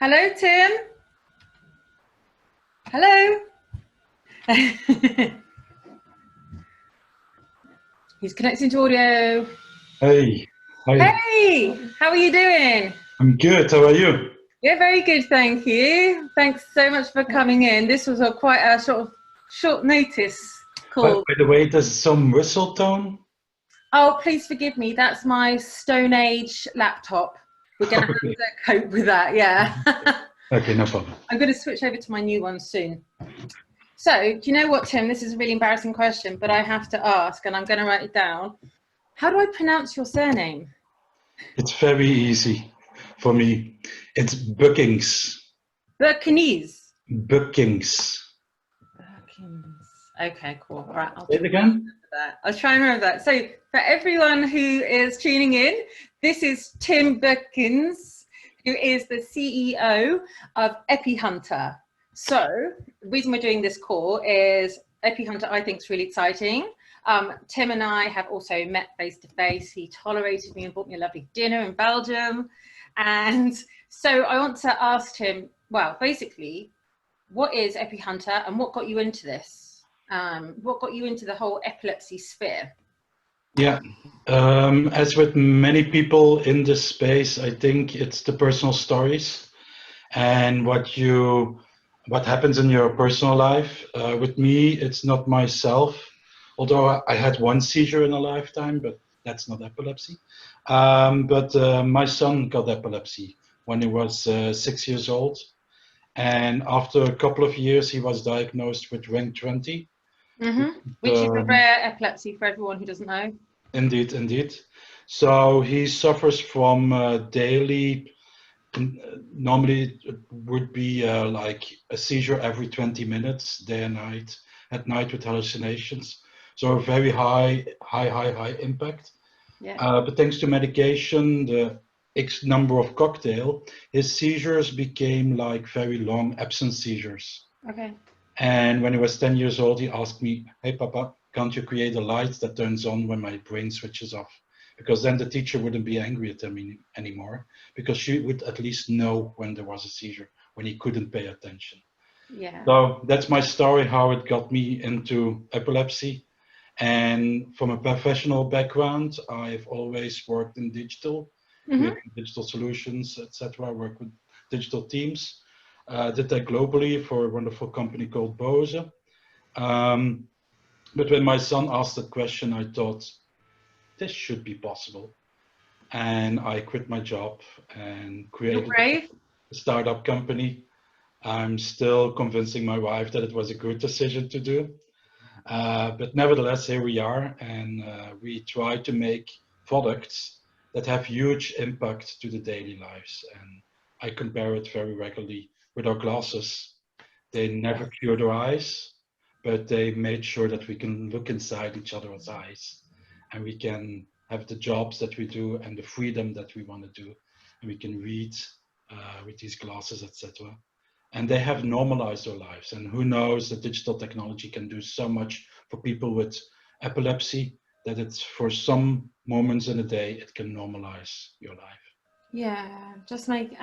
Hello, Tim. Hello. He's connecting to audio. Hey, hi. Hey, how are you doing? I'm good. How are you? Yeah, very good, thank you. Thanks so much for coming in. This was quite a sort of short notice call. By the way, there's some whistle tone. Oh, please forgive me. That's my Stone Age laptop. We're going to have Okay. to cope with that, yeah. Okay, no problem. I'm going to switch over to my new one soon. So, do you know what, Tim? This is a really embarrassing question, but I have to ask, and I'm going to write it down. How do I pronounce your surname? It's very easy for me. It's Buckinx. Buckinese. Buckinx. Okay, cool. All right, I'll Say try it and again. remember that. I'll try and remember that. So, for everyone who is tuning in, this is Tim Buckinx, who is the CEO of Epi Hunter. So, the reason we're doing this call is Epi Hunter, I think, is really exciting. Tim and I have also met face to face. He tolerated me and bought me a lovely dinner in Belgium. And so, I want to ask him, well, basically, what is Epi Hunter and what got you into this? What got you into the whole epilepsy sphere? Yeah. As with many people in this space, I think it's the personal stories and what happens in your personal life. With me, it's not myself, although I had one seizure in a lifetime, but that's not epilepsy. But my son got epilepsy when he was 6 years old. And after a couple of years, he was diagnosed with ring 20. Which is a rare epilepsy for everyone who doesn't know. Indeed, indeed. So he suffers from daily, normally it would be like a seizure every 20 minutes, day and night, at night with hallucinations. So a very high impact. Yeah. But thanks to medication, the X number of cocktail, his seizures became like very long absence seizures. Okay. And when he was 10 years old, he asked me, "Hey, Papa, can't you create a light that turns on when my brain switches off?" Because then the teacher wouldn't be angry at him anymore, because she would at least know when there was a seizure, when he couldn't pay attention. Yeah. So that's my story, how it got me into epilepsy. And from a professional background, I've always worked in digital, creating digital solutions, etc. Work with digital teams. Did that globally for a wonderful company called Bose. But when my son asked that question, I thought, this should be possible. And I quit my job and created a startup company. I'm still convincing my wife that it was a good decision to do. But nevertheless, here we are, and we try to make products that have huge impact to the daily lives. And I compare it very regularly with our glasses. They never cured our eyes, but they made sure that we can look inside each other's eyes, and we can have the jobs that we do and the freedom that we want to do, and we can read with these glasses, etc. And they have normalized their lives. And who knows that digital technology can do so much for people with epilepsy that it's for some moments in a day, it can normalize your life. Yeah, just make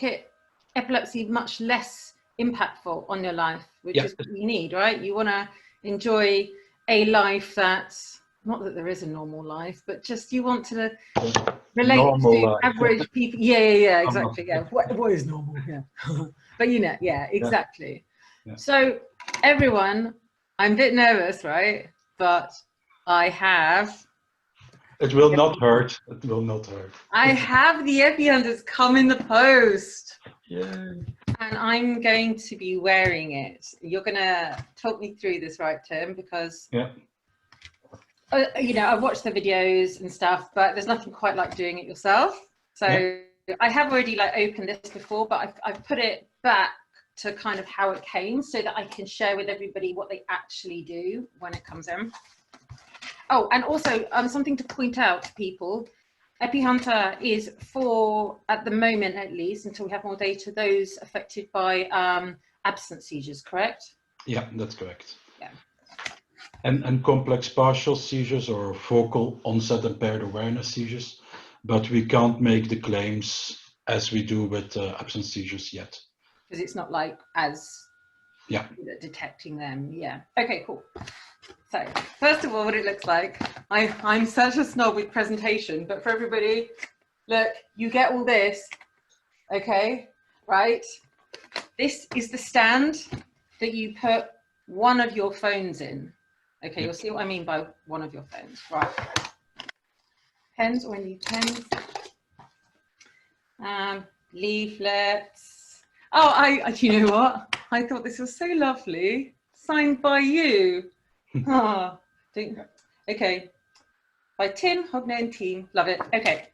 it epilepsy much less impactful on your life, which is what you need, right? You want to enjoy a life that's not that there is a normal life, but just you want to relate Normal to life. average people. Yeah, exactly. Yeah, what is normal? Yeah, but yeah, exactly. Yeah. So everyone, I'm a bit nervous, right? But I have. It will not hurt. It will not hurt. I have the Epihunters come in the post. Yay. And I'm going to be wearing it. You're going to talk me through this, right, Tim? Because, I've watched the videos and stuff, but there's nothing quite like doing it yourself. So I have already opened this before, but I've put it back to kind of how it came so that I can share with everybody what they actually do when it comes in. Oh, and also something to point out to people. Epi Hunter is for, at the moment at least, until we have more data, those affected by absence seizures, correct? Yeah, that's correct. Yeah. And complex partial seizures or focal onset impaired awareness seizures, but we can't make the claims as we do with absence seizures yet. Because it's not like as good at detecting them. Yeah. Okay, cool. So first of all, what it looks like, I'm such a snob with presentation, but for everybody, look, you get all this, okay, right? This is the stand that you put one of your phones in. Okay, you'll see what I mean by one of your phones, right? Pens, or I need pens. Leaflets. Oh, you know what? I thought this was so lovely. Signed by you. Oh, okay. By Tim, Hognett and team. Love it. Okay.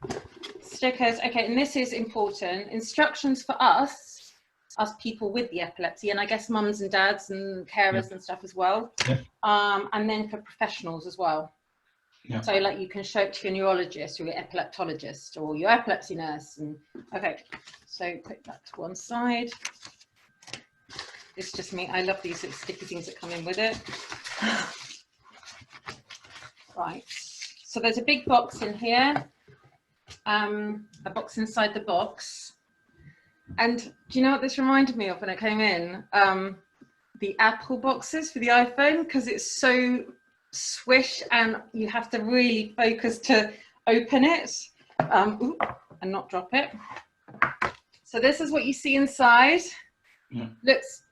Stickers. Okay, and this is important. Instructions for us people with the epilepsy, and I guess mums and dads and carers and stuff as well. And then for professionals as well. So like you can show it to your neurologist or your epileptologist or your epilepsy nurse. And okay, so put that to one side. It's just me. I love these sticky things that come in with it. Right. So there's a big box in here. A box inside the box. And do you know what this reminded me of when it came in? The Apple boxes for the iPhone, because it's so swish and you have to really focus to open it and not drop it. So this is what you see inside. Looks,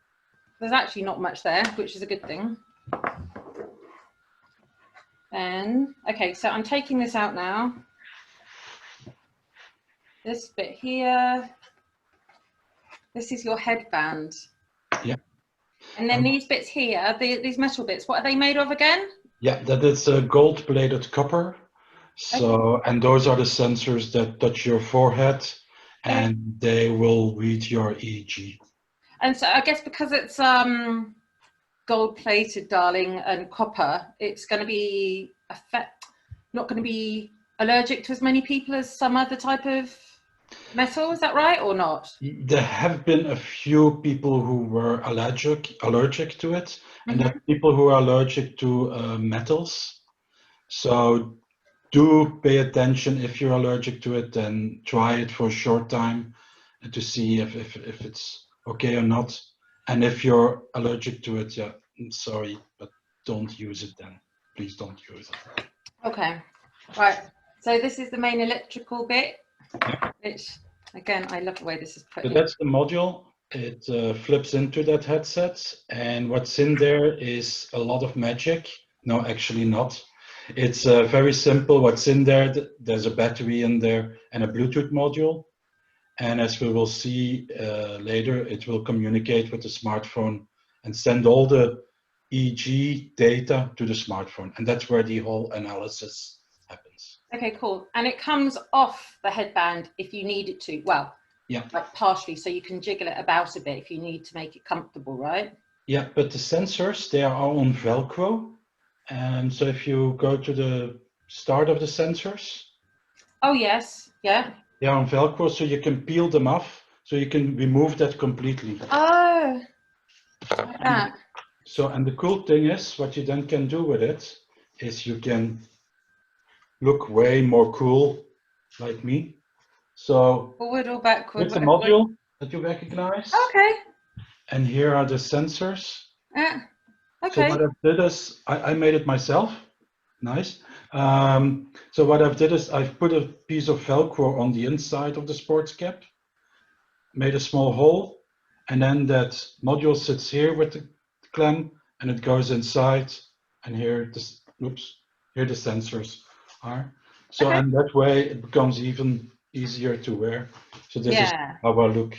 there's actually not much there, which is a good thing. Then, okay, so I'm taking this out now. This bit here. This is your headband. Yeah. And then these bits here, these metal bits, what are they made of again? Yeah, that is a gold-plated copper. So, and those are the sensors that touch your forehead, and they will read your EEG. And so I guess because it's gold-plated, darling, and copper, it's going to be not going to be allergic to as many people as some other type of metal. Is that right or not? There have been a few people who were allergic to it, and there are people who are allergic to metals. So do pay attention. If you're allergic to it, then try it for a short time to see if it's okay or not. And if you're allergic to it, yeah, I'm sorry, but don't use it then. Please don't use it. Okay, right. So this is the main electrical bit, which, again, I love the way this is put in. So that's the module. It flips into that headset, and what's in there is a lot of magic. No, actually not. It's very simple. What's in there, there's a battery in there and a Bluetooth module. And as we will see later, it will communicate with the smartphone and send all the EEG data to the smartphone. And that's where the whole analysis happens. Okay, cool. And it comes off the headband if you need it to. Well, yeah, like partially, so you can jiggle it about a bit if you need to make it comfortable, right? Yeah, but the sensors, they are on Velcro. And so if you go to the start of the sensors. Oh, yes. Yeah. They are on Velcro, so you can peel them off, so you can remove that completely. Oh, like that. So, and the cool thing is, what you then can do with it is you can look way more cool, like me. So, forward or backward? It's a module that you recognize. Okay. And here are the sensors. Yeah. Okay. So what I did is, I made it myself. Nice. So what I've did is I've put a piece of Velcro on the inside of the sports cap, made a small hole, and then that module sits here with the clamp, and it goes inside, and here here the sensors are. So okay. And that way it becomes even easier to wear. So this is how I look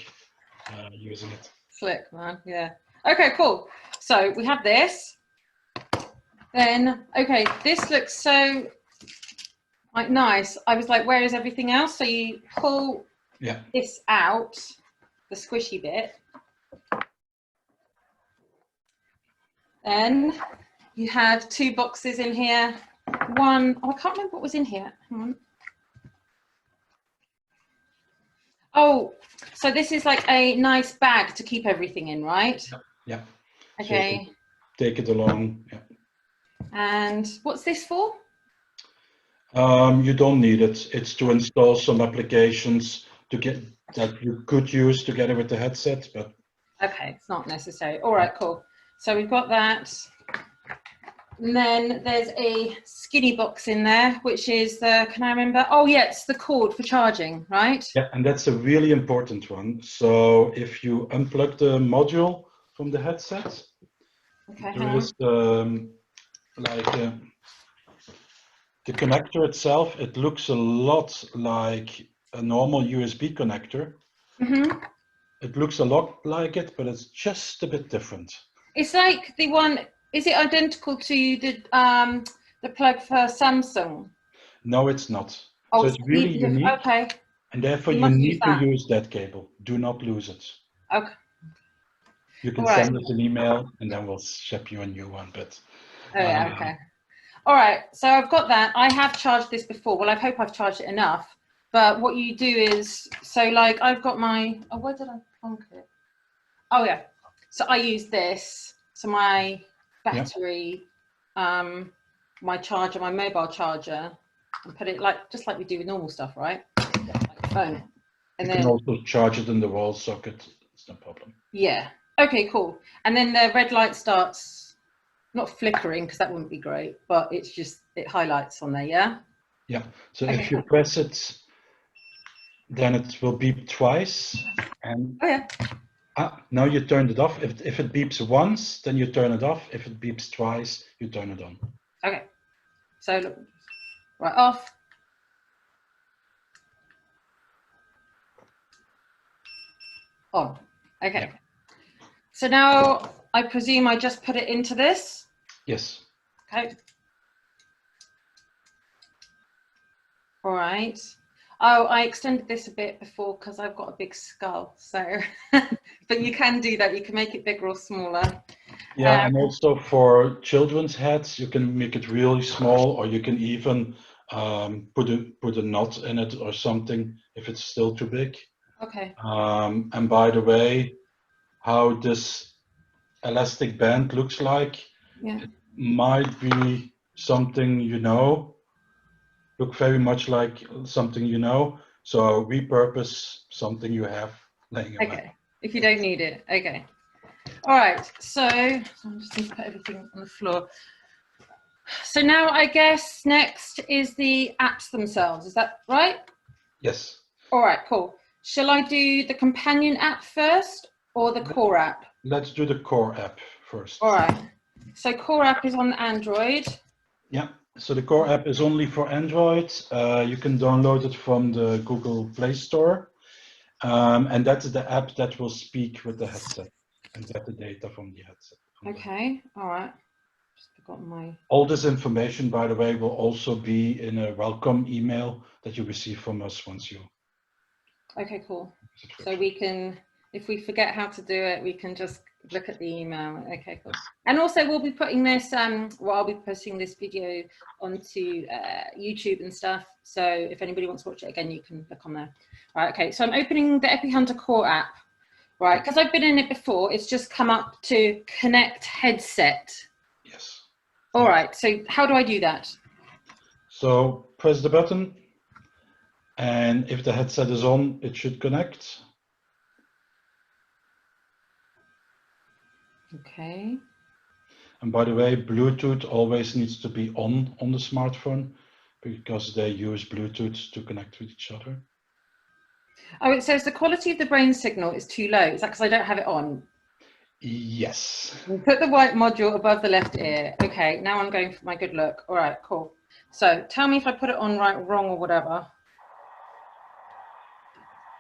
using it. Slick, man. Yeah. Okay, cool. So we have this. Then, okay, this looks so like nice. I was like, where is everything else? So you pull this out, the squishy bit. Then you have two boxes in here. One, oh, I can't remember what was in here. Hang on. Oh, so this is like a nice bag to keep everything in, right? Yeah. Okay. So take it along. Yeah. And what's this for? You don't need it. It's to install some applications to that you could use together with the headset, but okay, it's not necessary. All right, cool. So we've got that. And then there's a skinny box in there, which is the, can I remember? Oh yeah, it's the cord for charging, right? yeah, and that's a really important one. So if you unplug the module from the headset, Okay, there is the connector itself. It looks a lot like a normal USB connector. Mm-hmm. It looks a lot like it, but it's just a bit different. It's like the one, is it identical to the plug for Samsung? No, it's not. Oh, So it's really unique. okay. And therefore You you must use need to that. use that cable. Do not lose it. Okay. You can All right. send us an email and then we'll ship you a new one. But Oh yeah, okay. All right, so I've got that. I have charged this before. Well, I hope I've charged it enough. But what you do is, so like I've got my, oh, where did I plonk it? Oh yeah, so I use this. So my battery, my charger, my mobile charger, and put it like, just like we do with normal stuff, right? Like a phone. And you then, can also charge it in the wall socket. It's no problem. yeah, okay, cool. And then the red light starts, not flickering because that wouldn't be great, but it's just, it highlights on there, yeah? Yeah, so Okay, if you cool. press it, then it will beep twice. And Oh yeah. now you turned it off. If it beeps once, then you turn it off. If it beeps twice, you turn it on. Okay. So look, right, off. On. Okay. Yeah. So now I presume I just put it into this. Yes. Okay. All right. Oh, I extended this a bit before because I've got a big skull. So, but you can do that. You can make it bigger or smaller. Yeah, and also for children's heads, you can make it really small, or you can even put a knot in it or something if it's still too big. Okay. And by the way, how this elastic band looks like, Yeah. it might be something look very much like something so repurpose something you have laying around. Okay. If you don't need it. Okay. All right. So I'm just going to put everything on the floor. So now I guess next is the apps themselves. Is that right? Yes. All right, cool. Shall I do the companion app first or the core app? Let's do the core app first. All right. So core app is on Android. Yeah. So the core app is only for Android. You can download it from the Google Play Store. And that's the app that will speak with the headset and get the data from the headset. Okay. All right. Just forgotten my... All this information, by the way, will also be in a welcome email that you receive from us once you... Okay, cool. So we can, if we forget how to do it, we can just look at the email. Okay, cool. And also we'll be putting this, well, I'll be posting this video onto YouTube and stuff. So if anybody wants to watch it again, you can look on there. Right, okay, so I'm opening the Epi Hunter core app, right? Because I've been in it before, it's just come up to connect headset. Yes. All right, so how do I do that? So press the button, and if the headset is on, it should connect. Okay. And by the way, Bluetooth always needs to be on the smartphone because they use Bluetooth to connect with each other. Oh, it says the quality of the brain signal is too low. Is that because I don't have it on? Yes. Put the white module above the left ear. Okay, now I'm going for my good look. All right, cool. So tell me if I put it on right, wrong, or whatever.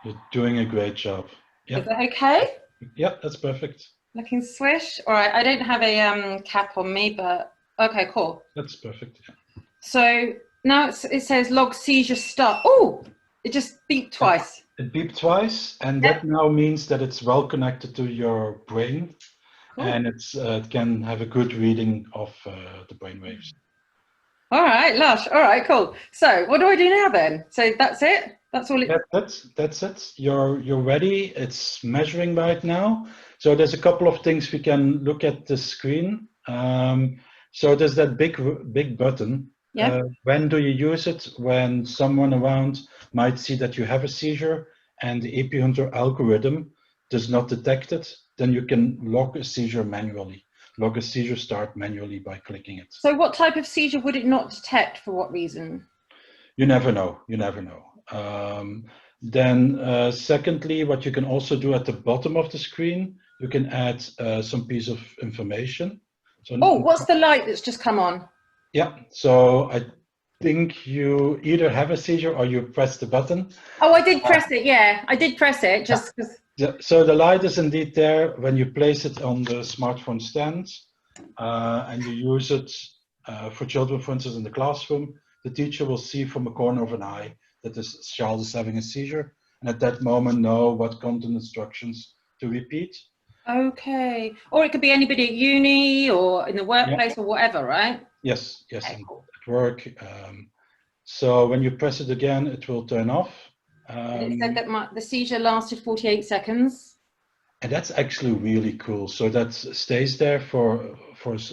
You're doing a great job. Yep. Is that okay? Yep, that's perfect. Looking swish. All right, I don't have a cap on me, but okay, cool. That's perfect. Yeah. So now it says log seizure start. Oh, it just beeped twice. It beeped twice, and that now means that it's well connected to your brain, cool. And it can have a good reading of the brain waves. All right, lush. All right, cool. So what do I do now then? So that's it? That's all it... That's it. You're ready. It's measuring right now. So there's a couple of things we can look at the screen. So there's that big button. Yeah. When do you use it? When someone around might see that you have a seizure and the Epihunter algorithm does not detect it, then you can log a seizure manually. Log a seizure start manually by clicking it. So what type of seizure would it not detect? For what reason? You never know. You never know. Then secondly, what you can also do at the bottom of the screen, you can add some piece of information. So, oh, what's the light that's just come on? Yeah, so I think you either have a seizure or you press the button. Oh, I did press it. Yeah, I did press it just because. Yeah, so the light is indeed there when you place it on the smartphone stand and you use it for children, for instance, in the classroom. The teacher will see from a corner of an eye that this child is having a seizure, and at that moment know what content instructions to repeat. Okay, or it could be anybody at uni or in the workplace or whatever, right? Yes, yes, okay, cool. At work. So when you press it again, it will turn off. And it said that the seizure lasted 48 seconds. And that's actually really cool. So that stays there for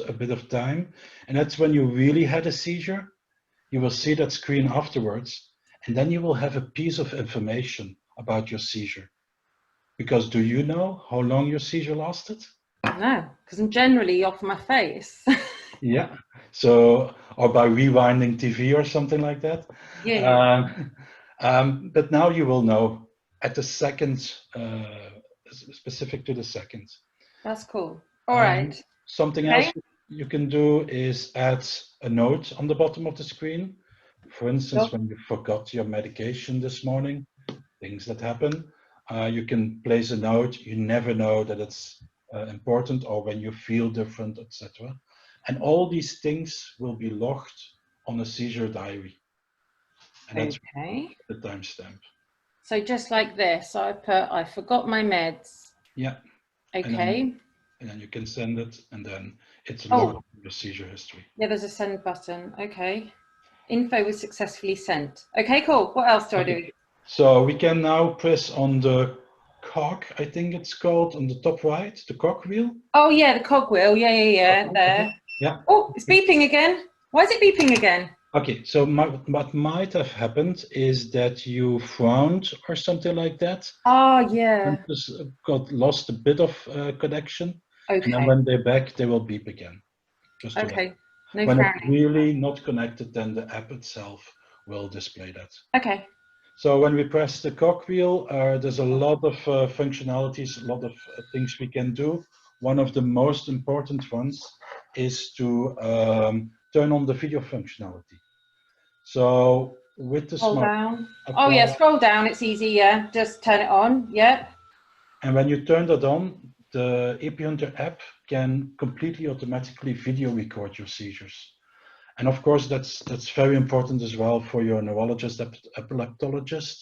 a bit of time. And that's when you really had a seizure. You will see that screen afterwards. And then you will have a piece of information about your seizure. Because do you know how long your seizure lasted? No, because I'm generally off my face. Yeah. So, or by rewinding TV or something like that. Yeah. But now you will know at the second, specific to the second. That's cool. All right. Something else you can do is add a note on the bottom of the screen. For instance, when you forgot your medication this morning, things that happen, you can place a note. You never know that it's important, or when you feel different, etc. And all these things will be logged on a seizure diary. And that's the timestamp. So just like this, I put, I forgot my meds. Yeah. Okay. And then you can send it, and then it's logged in your seizure history. Yeah, there's a send button. Okay. Info was successfully sent. Okay, cool. What else do I do? So we can now press on the cog, I think it's called, on the top right, the cog wheel. Oh yeah, the cog wheel. Yeah, there. Yeah. Oh, it's beeping again. Why is it beeping again? Okay, so what might have happened is that you frowned or something like that. Oh yeah. And just got lost a bit of connection. Okay. And then when they're back, they will beep again. Just okay. No when frowning. it's really not connected, then the app itself will display that. Okay. So when we press the cogwheel, there's a lot of functionalities, a lot of things we can do. One of the most important ones is to turn on the video functionality. So with the scroll down. Oh yeah, scroll down. It's easy. Yeah, just turn it on. Yeah. And when you turn that on, the Epihunter app can completely automatically video record your seizures. And of course, that's very important as well for your neurologist, epileptologist,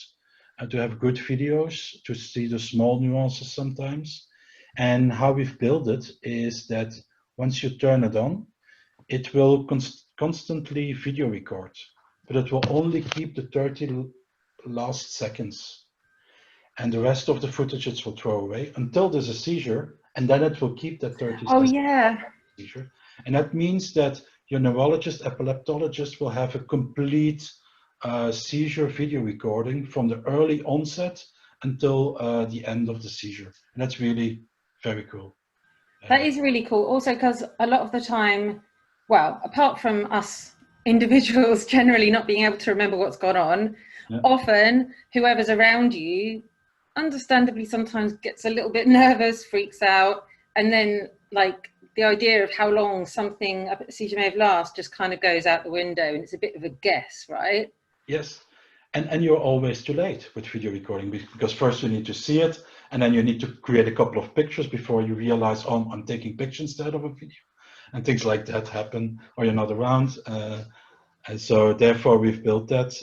to have good videos, to see the small nuances sometimes. And how we've built it is that once you turn it on, it will constantly video record, but it will only keep the 30 last seconds. And the rest of the footage it will throw away until there's a seizure, and then it will keep that 30 seconds. Oh yeah. Seizure. And that means that your neurologist, epileptologist will have a complete seizure video recording from the early onset until the end of the seizure. And that's really very cool. That is really cool. Also, because a lot of the time, well, apart from us individuals generally not being able to remember what's gone on, often whoever's around you understandably sometimes gets a little bit nervous, freaks out, and then like the idea of how long a seizure may have lasted just kind of goes out the window, and it's a bit of a guess, right? Yes, and you're always too late with video recording, because first you need to see it, and then you need to create a couple of pictures before you realize, oh, I'm taking pictures instead of a video, and things like that happen, or you're not around, and so therefore we've built that.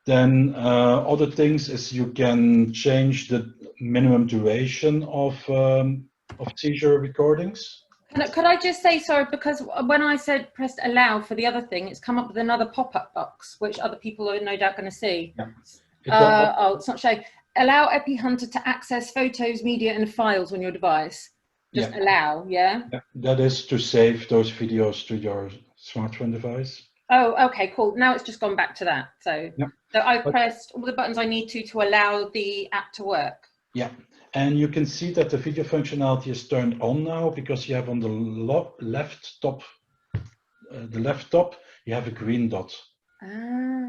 Then other things is you can change the minimum duration of seizure recordings. Could I just say, sorry, because when I said pressed allow for the other thing, it's come up with another pop-up box, which other people are no doubt going to see. Yeah. Oh, it's not showing. Allow Epi Hunter to access photos, media, and files on your device. Just allow, yeah? That is to save those videos to your smartphone device. Oh, okay, cool. Now it's just gone back to that. So, Yeah. so I've pressed all the buttons I need to allow the app to work. Yeah, and you can see that the video functionality is turned on now because you have on the left top, you have a green dot.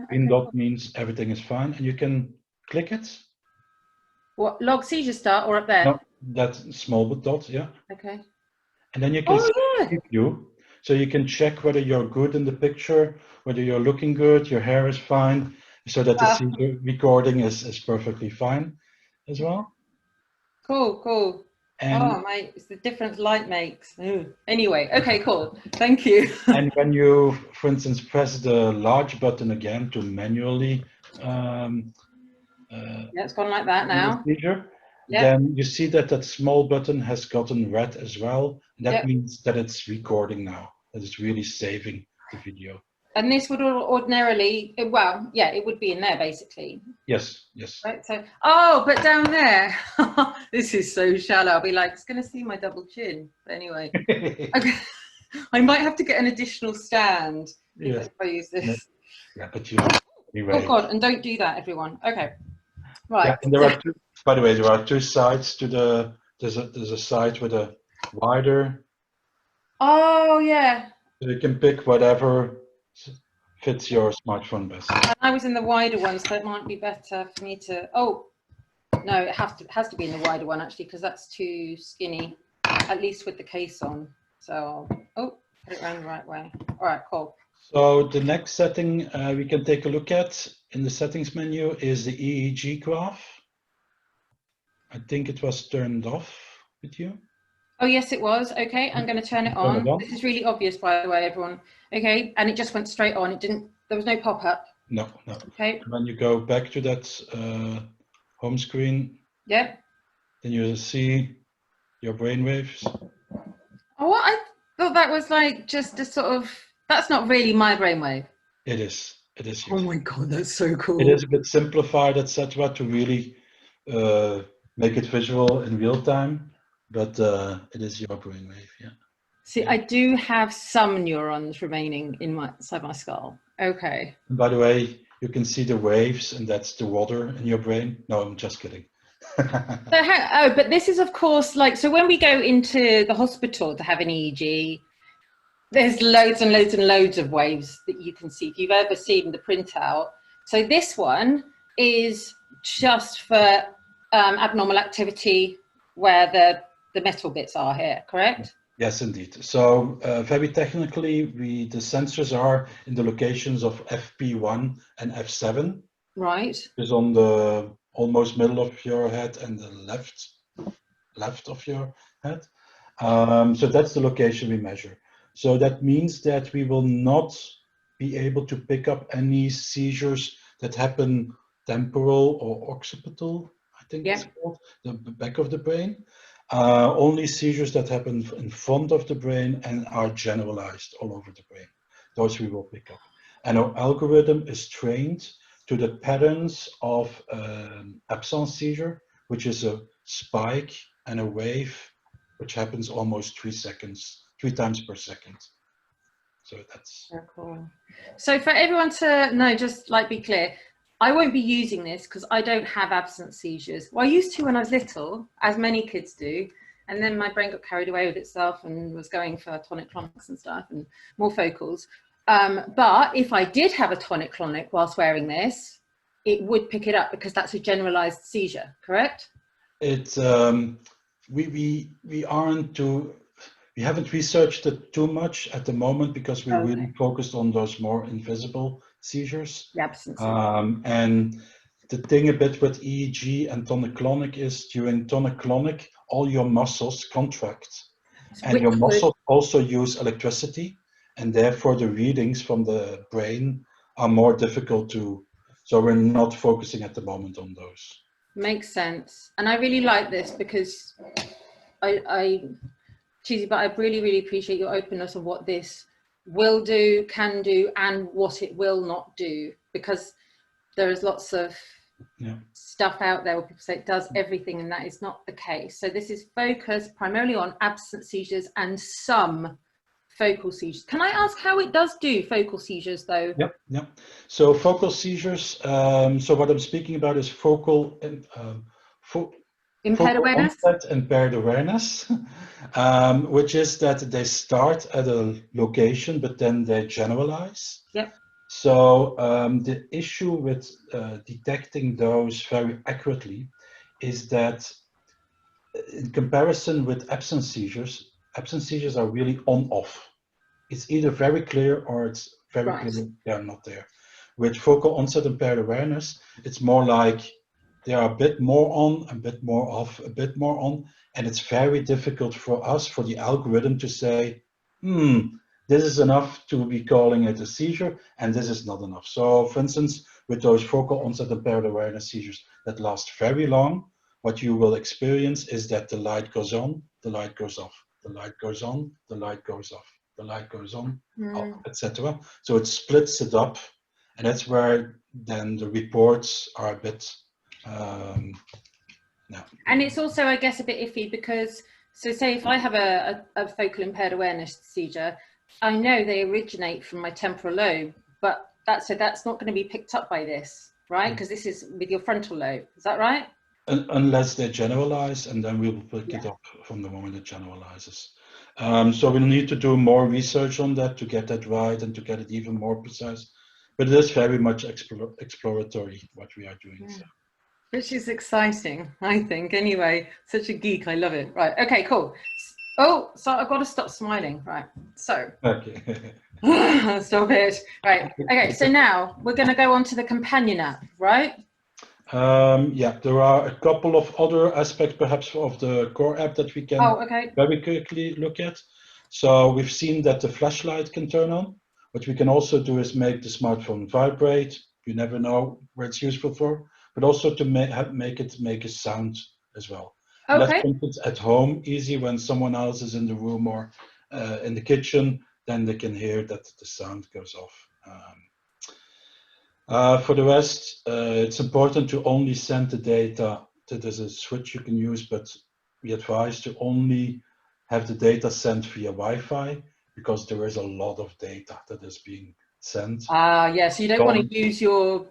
Green dot means everything is fine, and you can click it. What, log seizure start or up there? No, that small dot, yeah. Okay. And then you can see preview, so you can check whether you're good in the picture, whether you're looking good, your hair is fine, so that the seizure recording is perfectly fine as well. Cool, cool. And oh, mate, it's the difference light makes. Ooh. Anyway, okay, cool. Thank you. And when you, for instance, press the large button again to manually yeah, it's gone like that now. Seizure, then you see that that small button has gotten red as well. That means that it's recording now, that it's really saving the video. And this would ordinarily, well, yeah, it would be in there basically. Yes, yes. Right, so, oh, but down there, this is so shallow. I'll be like, it's going to see my double chin. But anyway, okay. I might have to get an additional stand if I use this. Yeah, but you. Anyway. Oh God, and don't do that, everyone. Okay, right. Yeah, and there are two, by the way, there are two sides to the. There's a side with a wider. Oh yeah. So you can pick whatever fits your smartphone best. And I was in the wider one, so it might be better for me to. Oh, no, it has to be in the wider one actually, because that's too skinny, at least with the case on. So, oh, put it around the right way. All right, cool. So the next setting we can take a look at in the settings menu is the Eeg Graph. I think it was turned off with you. Oh, yes, it was. Okay, I'm going to turn it on. This is really obvious, by the way, everyone. Okay, and it just went straight on. It didn't, there was no pop-up. No, no. Okay. And when you go back to that home screen, yep, then you'll see your brainwaves. Oh, what? I thought that was like just a sort of, that's not really my brainwave. It is. It is. Oh my God, that's so cool. It is a bit simplified, etc., to really make it visual in real time. But it is your brainwave, yeah. See, I do have some neurons remaining inside my skull. Okay. And by the way, you can see the waves, and that's the water in your brain. No, I'm just kidding. Oh, but this is, of course, like, so when we go into the hospital to have an EEG, there's loads and loads and loads of waves that you can see if you've ever seen the printout. So this one is just for abnormal activity where the metal bits are here, correct? Yes, indeed. So very technically, the sensors are in the locations of FP1 and F7. Right. Is on the almost middle of your head and the left of your head. So that's the location we measure. So that means that we will not be able to pick up any seizures that happen temporal or occipital, I think it's called, the back of the brain. Only seizures that happen in front of the brain and are generalized all over the brain. Those we will pick up. And our algorithm is trained to the patterns of absence seizure, which is a spike and a wave, which happens almost 3 times per second. So that's so cool. So for everyone to know, just like be clear, I won't be using this because I don't have absence seizures. Well, I used to when I was little, as many kids do, and then my brain got carried away with itself and was going for tonic-clonics and stuff and more focals. But if I did have a tonic-clonic whilst wearing this, it would pick it up because that's a generalized seizure, correct? It's we haven't researched it too much at the moment because we're really focused on those more invisible seizures. The absence. And the thing a bit with EEG and tonic-clonic is during tonic-clonic, all your muscles contract, and your muscles also use electricity. And therefore the readings from the brain are more difficult to, so we're not focusing at the moment on those. Makes sense. And I really like this because cheesy, but I really, really appreciate your openness of what this will do, can do, and what it will not do, because there is lots of stuff out there where people say it does everything, and that is not the case. So this is focused primarily on absence seizures and some focal seizures. Can I ask how it does do focal seizures though? Yep. So focal seizures, so what I'm speaking about is focal and Impaired focal awareness? onset impaired awareness, which is that they start at a location, but then they generalize. Yep. So the issue with detecting those very accurately is that in comparison with absence seizures are really on-off. It's either very clear or it's very clear they're not there. With focal onset impaired awareness, it's more like they are a bit more on, a bit more off, a bit more on, and it's very difficult for us, for the algorithm to say, this is enough to be calling it a seizure, and this is not enough. So, for instance, with those focal onset impaired awareness seizures that last very long, what you will experience is that the light goes on, the light goes off, the light goes on, the light goes off, the light goes on, off, etc. So it splits it up, and that's where then the reports are a bit. And it's also, I guess, a bit iffy because, so say if I have a focal impaired awareness seizure, I know they originate from my temporal lobe, but that's not going to be picked up by this, right? Because this is with your frontal lobe. Is that right? Unless they generalize, and then we will pick it up from the moment it generalizes. So we'll need to do more research on that to get that right and to get it even more precise. But it is very much exploratory what we are doing. So. Which is exciting, I think. Anyway, such a geek. I love it. Right. Okay, cool. Oh, so I've got to stop smiling. Right. So. Okay. Stop it. Right. Okay, so now we're going to go on to the companion app, right? Yeah, there are a couple of other aspects perhaps of the core app that we can very quickly look at. So we've seen that the flashlight can turn on. What we can also do is make the smartphone vibrate. You never know where it's useful for, but also to make it make a sound as well. And that's something at home, easy when someone else is in the room or in the kitchen, then they can hear that the sound goes off. For the rest, it's important to only send the data. There's a switch you can use, but we advise to only have the data sent via Wi-Fi because there is a lot of data that is being sent. Yeah, so you don't want to use your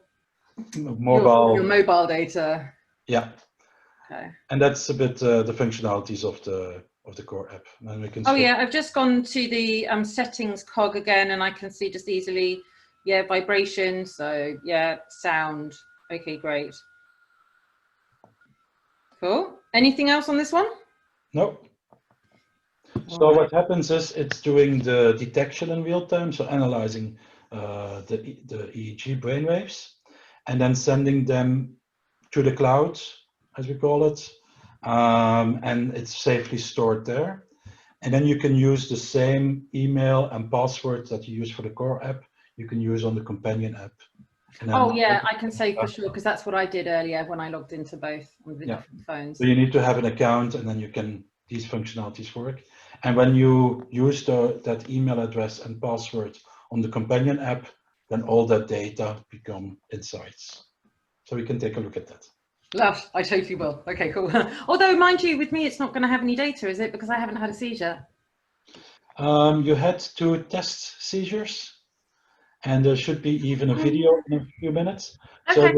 mobile data. Yeah. Okay. And that's a bit the functionalities of the core app. And we can I've just gone to the settings cog again, and I can see just easily. Yeah, vibration, so yeah, sound. Okay, great. Cool. Anything else on this one? No. So what happens is it's doing the detection in real time, so analyzing the EEG brainwaves, and then sending them to the cloud, as we call it, and it's safely stored there. And then you can use the same email and password that you use for the core app. You can use on the companion app. I can say for sure, because that's what I did earlier when I logged into both on the different phones. So you need to have an account, and then these functionalities work. And when you use that email address and password on the companion app, then all that data become insights. So we can take a look at that. Love, I totally will. Okay, cool. Although, mind you, with me, it's not going to have any data, is it? Because I haven't had a seizure. You had 2 test seizures. And there should be even a video in a few minutes. Okay,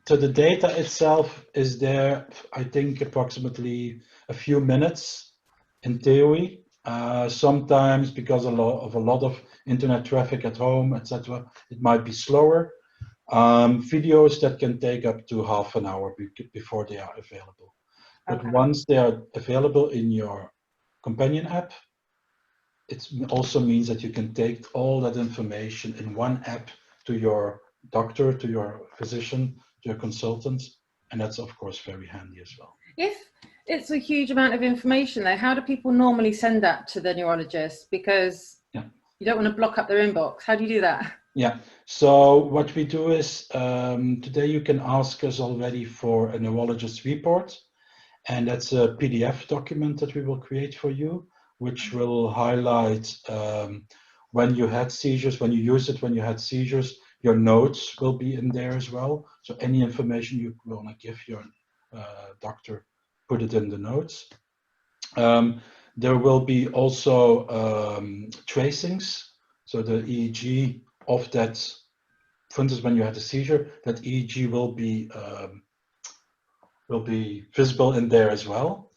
so the data itself is there, I think, approximately a few minutes in theory. Sometimes because of a lot of internet traffic at home, etc., it might be slower. Videos that can take up to half an hour before they are available. But once they are available in your companion app, it also means that you can take all that information in one app to your doctor, to your physician, to your consultant, and that's of course very handy as well. If it's a huge amount of information though, how do people normally send that to the neurologist? Because you don't want to block up their inbox. How do you do that? Yeah, so what we do is today you can ask us already for a neurologist report, and that's a PDF document that we will create for you, which will highlight when you had seizures, when you used it, when you had seizures. Your notes will be in there as well. So any information you want to give your doctor, put it in the notes. There will be also tracings. So the EEG of that, for instance, when you had a seizure, that EEG will be visible in there as well.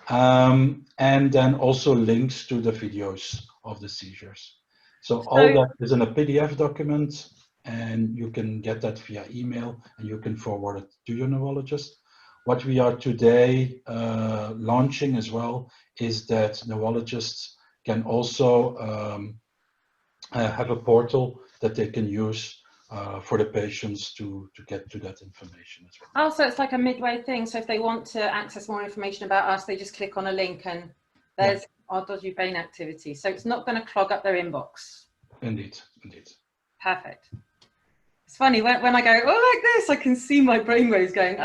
And then also links to the videos of the seizures. So all that is in a PDF document, and you can get that via email, and you can forward it to your neurologist. What we are today launching as well is that neurologists can also have a portal that they can use for the patients to get to that information as well. Oh, so it's like a midway thing. So if they want to access more information about us, they just click on a link and there's our dodgy brain activity. So it's not going to clog up their inbox. Indeed, indeed. Perfect. It's funny when I go, oh, like this, I can see my brainwaves going,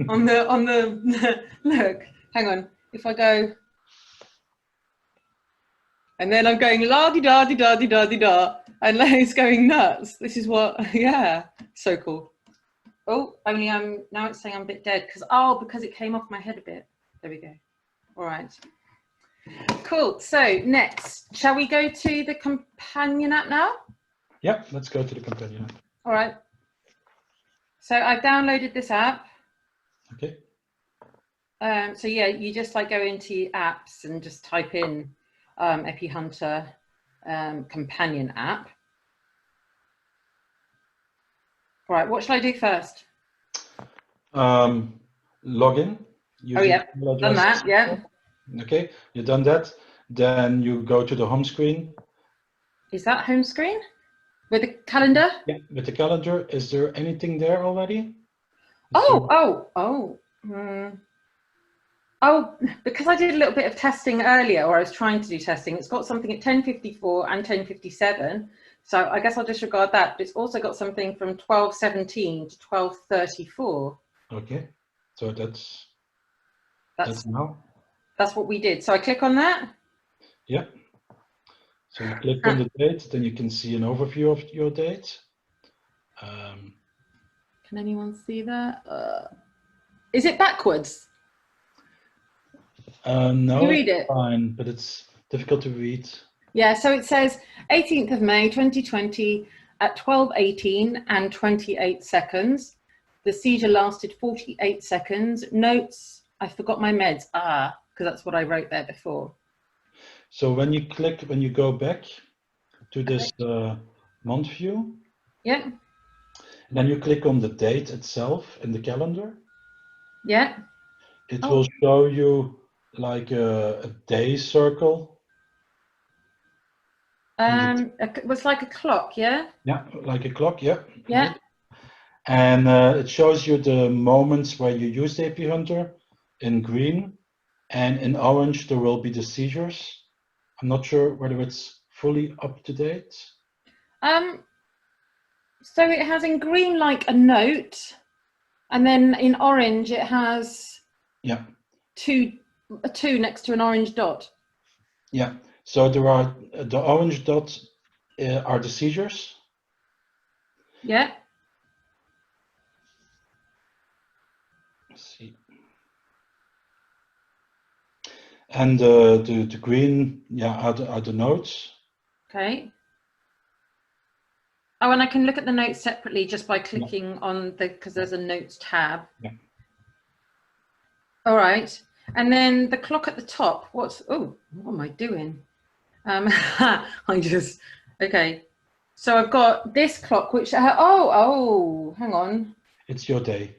on the look, hang on. If I go, and then I'm going la-di-da-di-da-di-da-di-da, and it's going nuts. This is what, yeah, so cool. Oh, only now it's saying I'm a bit dead because it came off my head a bit. There we go. All right. Cool. So next, shall we go to the companion app now? Yeah, let's go to the companion app. All right. So I've downloaded this app. Okay. So yeah, you just like go into apps and just type in Epi Hunter Companion App. All right, what shall I do first? Log in. Oh yeah, done that, yeah. Okay, you've done that. Then you go to the home screen. Is that home screen? With the calendar? Yeah, with the calendar. Is there anything there already? Oh, because I did a little bit of testing earlier, or I was trying to do testing, it's got something at 10:54 and 10:57. So I guess I'll disregard that. But it's also got something from 12:17 to 12:34. Okay, so that's now. That's what we did. So I click on that. Yeah. So you click on the date, then you can see an overview of your date. Can anyone see that? Is it backwards? No, can you read it? Fine, but it's difficult to read. Yeah, so it says 18th of May 2020 at 12:18 and 28 seconds. The seizure lasted 48 seconds. Notes, I forgot my meds. Because that's what I wrote there before. So when you go back to this month view, yeah, then you click on the date itself in the calendar. Yeah. It will show you like a day circle. It was like a clock, yeah? Yeah, like a clock, yeah. Yeah. And it shows you the moments where you use the Epi Hunter in green, and in orange there will be the seizures. I'm not sure whether it's fully up to date. So it has in green like a note, and then in orange it has a two next to an orange dot. Yeah. So there are the orange dots are the seizures. Yeah. Let's see. And the green, are the notes. Okay. Oh, and I can look at the notes separately just by clicking on because there's a notes tab. Yeah. All right. And then the clock at the top, what am I doing? Okay. So I've got this clock, which, hang on. It's your day.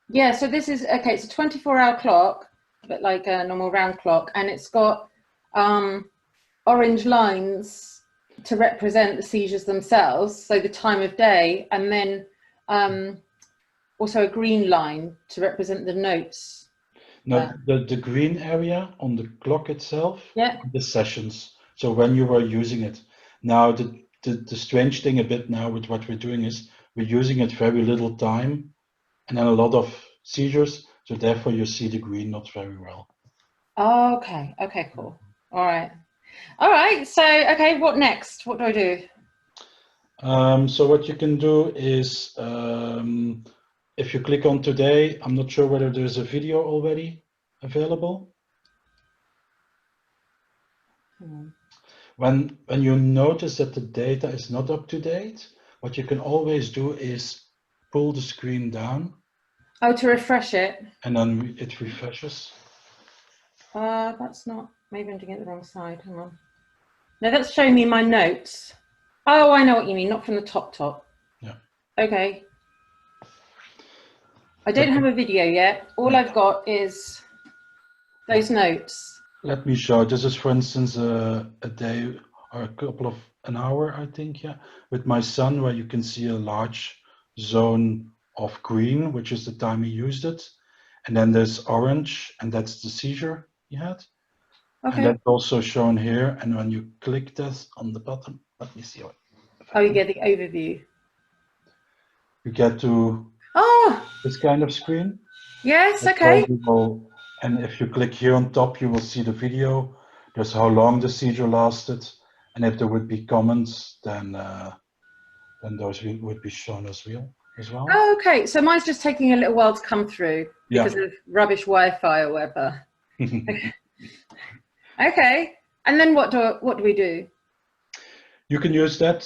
Yeah, so this is, okay, it's a 24-hour clock, but like a normal round clock, and it's got orange lines to represent the seizures themselves, so the time of day, and then also a green line to represent the notes. No, the green area on the clock itself, the sessions. So when you were using it. Now the strange thing a bit now with what we're doing is we're using it very little time and then a lot of seizures. So therefore you see the green not very well. Oh, okay. Okay, cool. All right. All right. So, okay, what next? What do I do? So what you can do is if you click on today, I'm not sure whether there's a video already available. When you notice that the data is not up to date, what you can always do is pull the screen down. Oh, to refresh it. And then it refreshes. That's not, maybe I'm doing it the wrong side. Hang on. No, that's showing me my notes. Oh, I know what you mean. Not from the top. Yeah. Okay. I don't have a video yet. All I've got is those notes. Let me show. This is, for instance, a day or an hour, I think, yeah, with my son, where you can see a large zone of green, which is the time he used it. And then there's orange, and that's the seizure he had. Okay. And that's also shown here. And when you click this on the bottom, let me see. Oh, you get the overview. You get to this kind of screen. Yes, okay. And if you click here on top, you will see the video. There's how long the seizure lasted. And if there would be comments, then those would be shown as well. Oh, okay. So mine's just taking a little while to come through because of rubbish Wi-Fi or whatever. Okay. And then what do we do? You can use that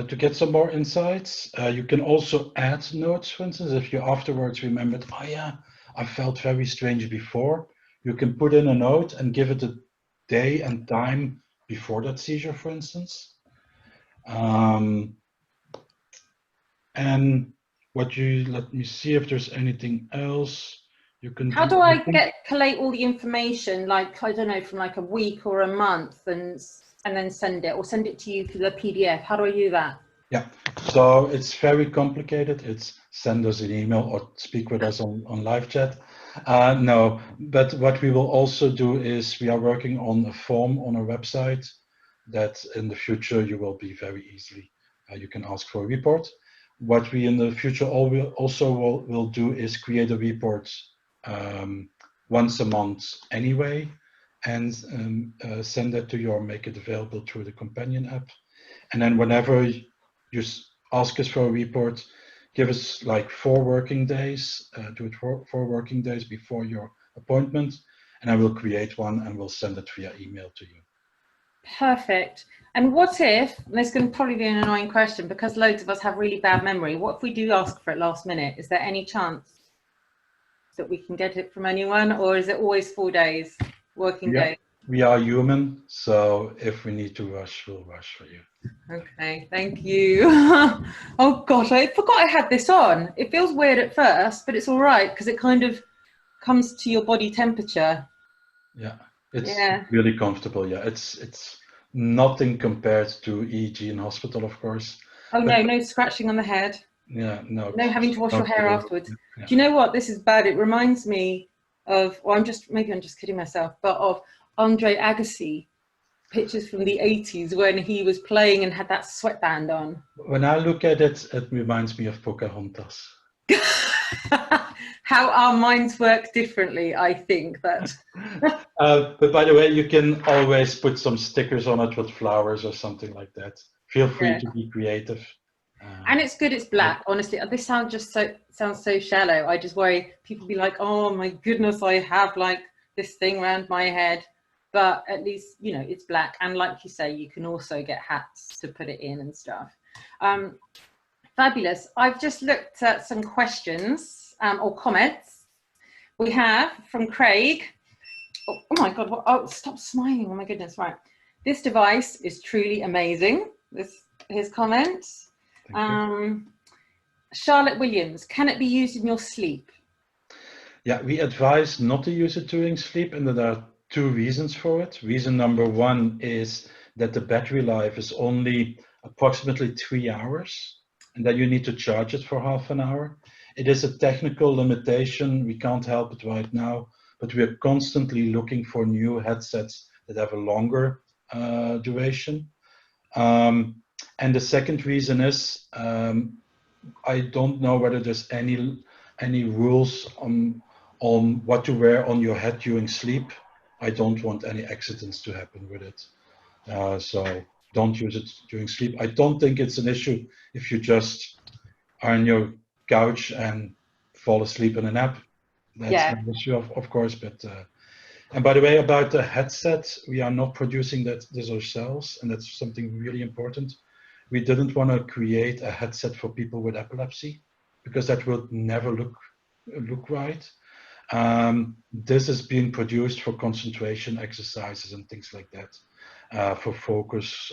to get some more insights. You can also add notes, for instance, if you afterwards remembered, oh yeah, I felt very strange before. You can put in a note and give it a day and time before that seizure, for instance. And let me see if there's anything else you can do. How do I collate all the information, like, I don't know, from like a week or a month and then send it, or send it to you through the PDF? How do I do that? Yeah, so it's very complicated. It's send us an email or speak with us on live chat. No, but what we will also do is we are working on a form on our website that in the future you will be very easily, you can ask for a report. What we in the future also will do is create a report once a month anyway, and send that to you or make it available through the companion app. And then whenever you ask us for a report, give us like 4 working days, do it 4 working days before your appointment, and I will create one and we'll send it via email to you. Perfect. And what if, and this is going to probably be an annoying question because loads of us have really bad memory, what if we do ask for it last minute? Is there any chance that we can get it from anyone, or is it always 4 days, working days? We are human, so if we need to rush, we'll rush for you. Okay, thank you. Oh gosh, I forgot I had this on. It feels weird at first, but it's all right because it kind of comes to your body temperature. Yeah, it's really comfortable. Yeah, it's nothing compared to EEG in hospital, of course. Oh no, no scratching on the head. Yeah, no having to wash your hair afterwards. Yeah. Do you know what? This is bad. It reminds me of, well, maybe I'm just kidding myself, but of Andre Agassi, pictures from the 80s when he was playing and had that sweatband on. When I look at it, it reminds me of Pocahontas. How our minds work differently, I think that. But by the way, you can always put some stickers on it with flowers or something like that. Feel free to be creative. And it's good it's black, honestly. This sounds so shallow. I just worry people be like, oh my goodness, I have like this thing around my head. But at least, you know, it's black. And like you say, you can also get hats to put it in and stuff. Fabulous. I've just looked at some questions or comments. We have from Craig. Oh my God, oh, stop smiling. Oh my goodness, right. This device is truly amazing. His comments. Charlotte Williams, can it be used in your sleep? Yeah, we advise not to use it during sleep, and there are 2 reasons for it. Reason number 1 is that the battery life is only approximately 3 hours, and that you need to charge it for half an hour. It is a technical limitation. We can't help it right now, but we are constantly looking for new headsets that have a longer duration. And the second reason is, I don't know whether there's any rules on what to wear on your head during sleep. I don't want any accidents to happen with it. So don't use it during sleep. I don't think it's an issue if you just are on your couch and fall asleep in a nap. That's an issue, of course, but And by the way, about the headset, we are not producing this ourselves, and that's something really important. We didn't want to create a headset for people with epilepsy because that would never look right. This is being produced for concentration exercises and things like that, for focus.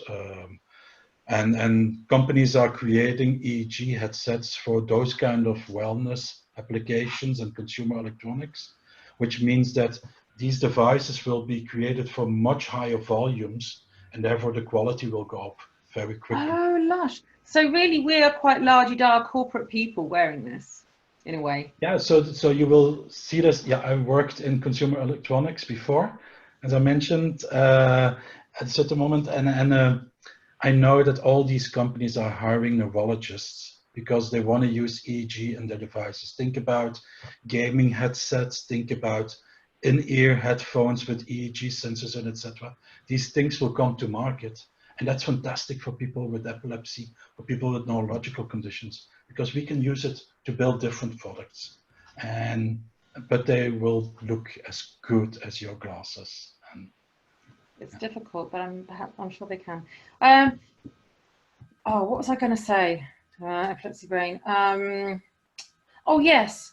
And companies are creating EEG headsets for those kind of wellness applications and consumer electronics, which means that these devices will be created for much higher volumes, and therefore the quality will go up very quickly. Oh, lush. So really, we are quite large-dar corporate people wearing this, in a way. Yeah, so you will see this. Yeah, I worked in consumer electronics before, as I mentioned, at a certain moment, and I know that all these companies are hiring neurologists because they want to use EEG in their devices. Think about gaming headsets, think about in-ear headphones with EEG sensors and etc. These things will come to market, and that's fantastic for people with epilepsy, for people with neurological conditions, because we can use it to build different products, but they will look as good as your glasses. It's difficult, but I'm sure they can. Oh, what was I going to say? Epilepsy brain. Oh yes.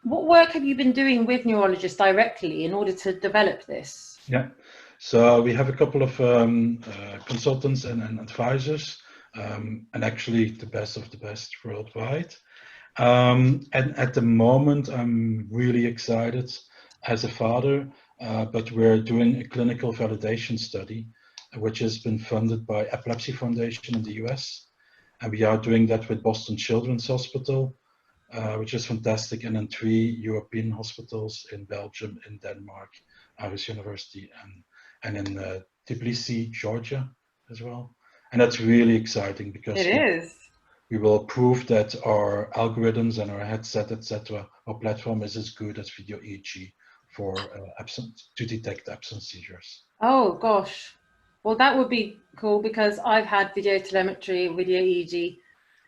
What work have you been doing with neurologists directly in order to develop this? Yeah, so we have a couple of consultants and advisors, and actually the best of the best worldwide. And at the moment, I'm really excited as a father, but we're doing a clinical validation study, which has been funded by Epilepsy Foundation in the US. And we are doing that with Boston Children's Hospital, which is fantastic, and then 3 European hospitals in Belgium, in Denmark, Aarhus University, and in Tbilisi, Georgia as well. And that's really exciting because we will prove that our algorithms and our headset, etc., our platform is as good as video EEG for to detect absence seizures. Oh gosh, well that would be cool because I've had video telemetry, video EEG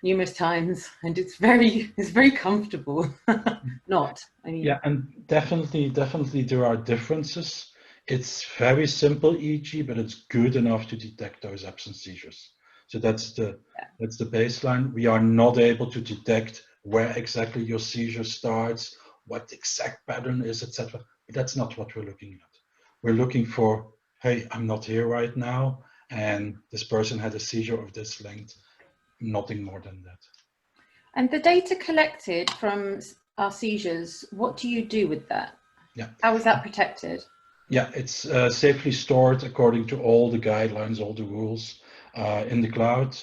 numerous times, and it's very comfortable. Yeah, and definitely there are differences. It's very simple EEG, but it's good enough to detect those absence seizures. So that's the baseline. We are not able to detect where exactly your seizure starts, what the exact pattern is, etc. But that's not what we're looking at. We're looking for, hey, I'm not here right now, and this person had a seizure of this length. Nothing more than that. And the data collected from our seizures, what do you do with that? Yeah. How is that protected? Yeah, it's safely stored according to all the guidelines, all the rules in the cloud.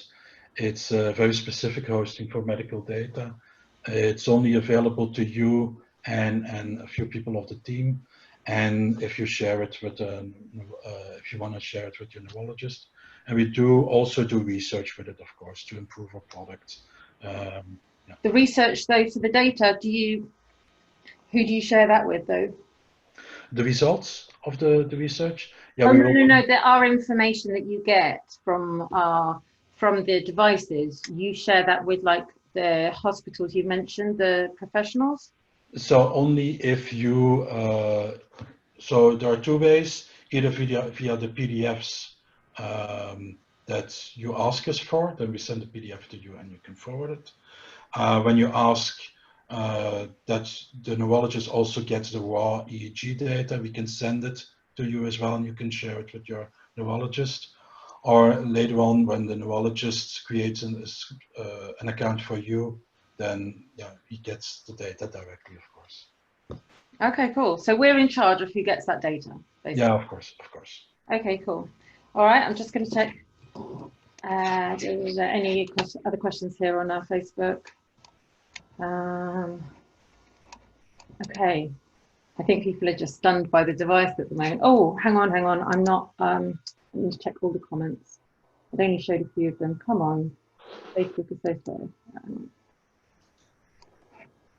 It's very specific hosting for medical data. It's only available to you and a few people of the team. And if you share it with, if you want to share it with your neurologist, and we also do research with it, of course, to improve our product. Yeah. The research, though, for the data, who do you share that with, though? The results of the research? Yeah, oh, no. There are information that you get from the devices. You share that with like the hospitals you mentioned, the professionals? So only if you, so there are 2 ways, either via the PDFs that you ask us for, then we send the PDF to you and you can forward it. When you ask that the neurologist also gets the raw EEG data, we can send it to you as well and you can share it with your neurologist. Or later on, when the neurologist creates an account for you, then yeah, he gets the data directly, of course. Okay, cool. So we're in charge of who gets that data, basically. Yeah, of course. Okay, cool. All right, I'm just going to check. Is there any other questions here on our Facebook? Okay, I think people are just stunned by the device at the moment. Oh, hang on. I'm not. Let me check all the comments. I've only showed a few of them. Come on, Facebook is so slow.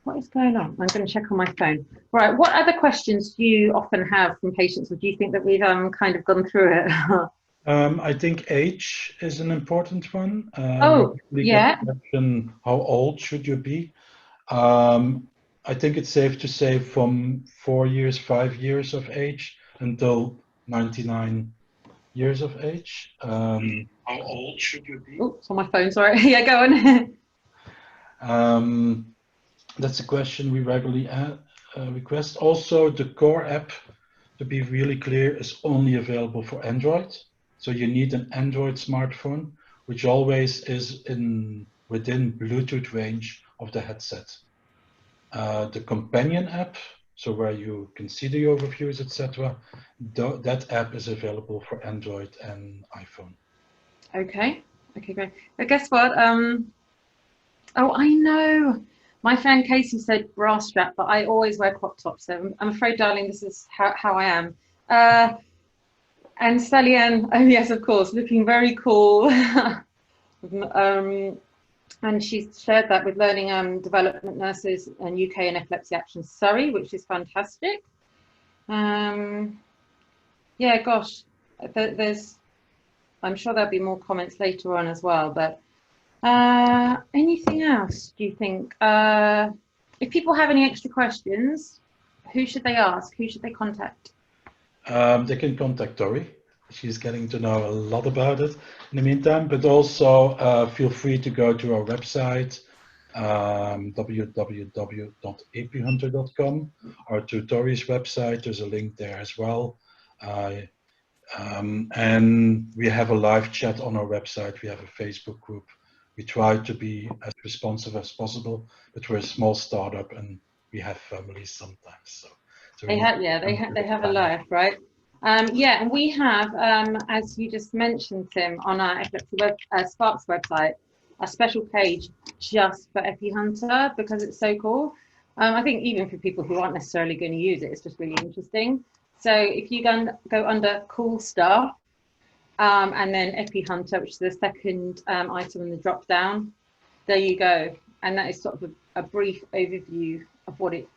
What is going on? I'm going to check on my phone. Right, what other questions do you often have from patients, or do you think that we've kind of gone through it? I think age is an important one. Oh, yeah. Question, how old should you be? I think it's safe to say from 4 years, 5 years of age. until 99 years of age. How old should you be? Oh, it's on my phone, sorry. Yeah, go on. That's a question we regularly request. Also, the core app, to be really clear, is only available for Android. So you need an Android smartphone, which always is within Bluetooth range of the headset. The companion app, so where you can see the overviews, etc., that app is available for Android and iPhone. Okay, great. But guess what? Oh, I know. My friend Casey said bra strap, but I always wear crop tops, so I'm afraid, darling, this is how I am. And Sally Ann, oh yes, of course, looking very cool. And she's shared that with learning development nurses and UK and Epilepsy Action Surrey, which is fantastic. Yeah, gosh, I'm sure there'll be more comments later on as well, but anything else, do you think? If people have any extra questions, who should they ask? Who should they contact? They can contact Tori. She's getting to know a lot about it in the meantime, but also feel free to go to our website, www.epihunter.com, or to Tori's website. There's a link there as well. And we have a live chat on our website. We have a Facebook group. We try to be as responsive as possible, but we're a small startup and we have families sometimes. So they have a life, right? Yeah, and we have, as you just mentioned, Tim, on our Epilepsy Sparks website, a special page just for Epi Hunter because it's so cool. I think even for people who aren't necessarily going to use it, it's just really interesting. So if you go under cool stuff, and then Epi Hunter, which is the second item in the drop down, there you go. And that is sort of a brief overview of what it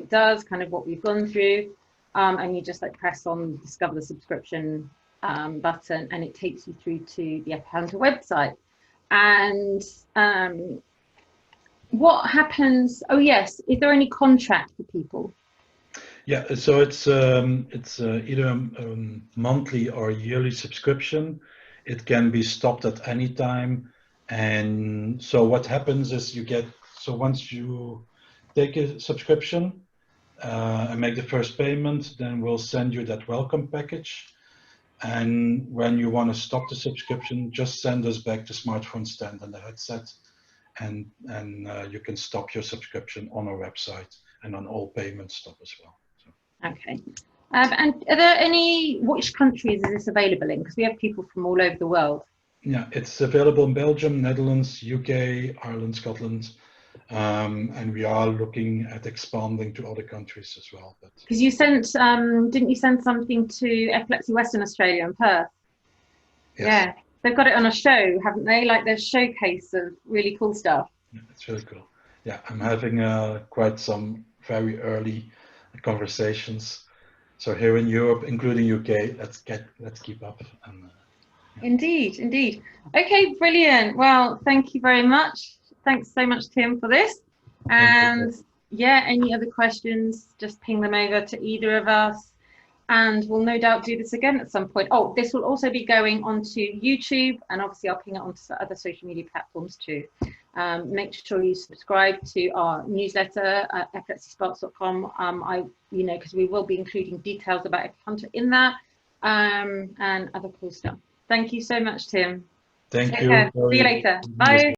does, kind of what we've gone through. And you just like press on discover the subscription button and it takes you through to the Epihunter website. And what happens? Oh yes, is there any contract for people? Yeah, so it's either a monthly or yearly subscription. It can be stopped at any time. And so what happens is once you take a subscription, and make the first payment, then we'll send you that welcome package. And when you want to stop the subscription, just send us back the smartphone stand and the headset, and you can stop your subscription on our website, and on all payments stop as well. So. Okay. And are there which countries is this available in? Because we have people from all over the world. Yeah, it's available in Belgium, Netherlands, UK, Ireland, Scotland. And we are looking at expanding to other countries as well. Because you sent, didn't you send something to Epilepsy Western Australia in Perth? Yes. Yeah, they've got it on a show, haven't they? Like their showcase of really cool stuff. Yeah, it's really cool. Yeah, I'm having quite some very early conversations. So here in Europe, including UK, let's keep up. And, yeah. Indeed. Okay, brilliant. Well, thank you very much. Thanks so much, Tim, for this. And yeah, any other questions, just ping them over to either of us. And we'll no doubt do this again at some point. Oh, this will also be going onto YouTube, and obviously I'll ping it onto other social media platforms too. Make sure you subscribe to our newsletter at epilepsysparks.com. Because we will be including details about Epi Hunter in that, and other cool stuff. Thank you so much, Tim. Thank Take you. care. See you later. Bye.